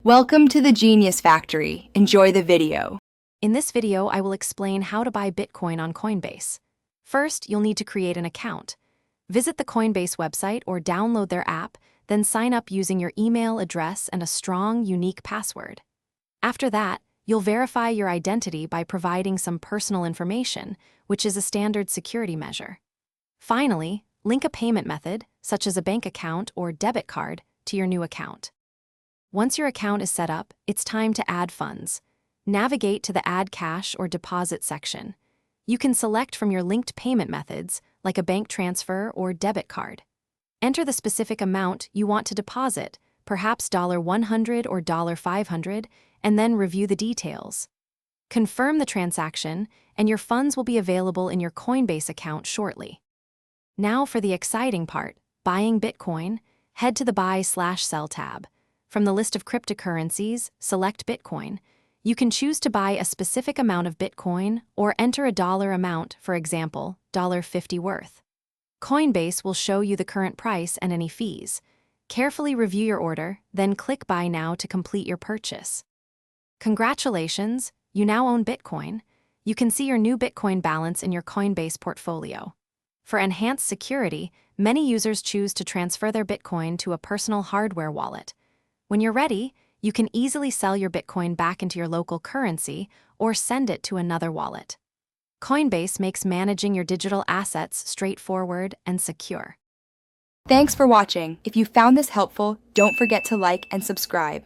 Welcome to the Genius Factory. Enjoy the video. In this video, I will explain how to buy Bitcoin on Coinbase. First, you'll need to create an account. Visit the Coinbase website or download their app, then sign up using your email address and a strong, unique password. After that, you'll verify your identity by providing some personal information, which is a standard security measure. Finally, link a payment method, such as a bank account or debit card, to your new account. Once your account is set up, it's time to add funds. Navigate to the Add Cash or Deposit section. You can select from your linked payment methods, like a bank transfer or debit card. Enter the specific amount you want to deposit, perhaps $100 or $500, and then review the details. Confirm the transaction, and your funds will be available in your Coinbase account shortly. Now for the exciting part, buying Bitcoin, head to the Buy/Sell tab. From the list of cryptocurrencies, select Bitcoin. You can choose to buy a specific amount of Bitcoin or enter a dollar amount, for example, $50 worth. Coinbase will show you the current price and any fees. Carefully review your order, then click Buy Now to complete your purchase. Congratulations, you now own Bitcoin. You can see your new Bitcoin balance in your Coinbase portfolio. For enhanced security, many users choose to transfer their Bitcoin to a personal hardware wallet. When you're ready, you can easily sell your Bitcoin back into your local currency or send it to another wallet. Coinbase makes managing your digital assets straightforward and secure. Thanks for watching. If you found this helpful, don't forget to like and subscribe.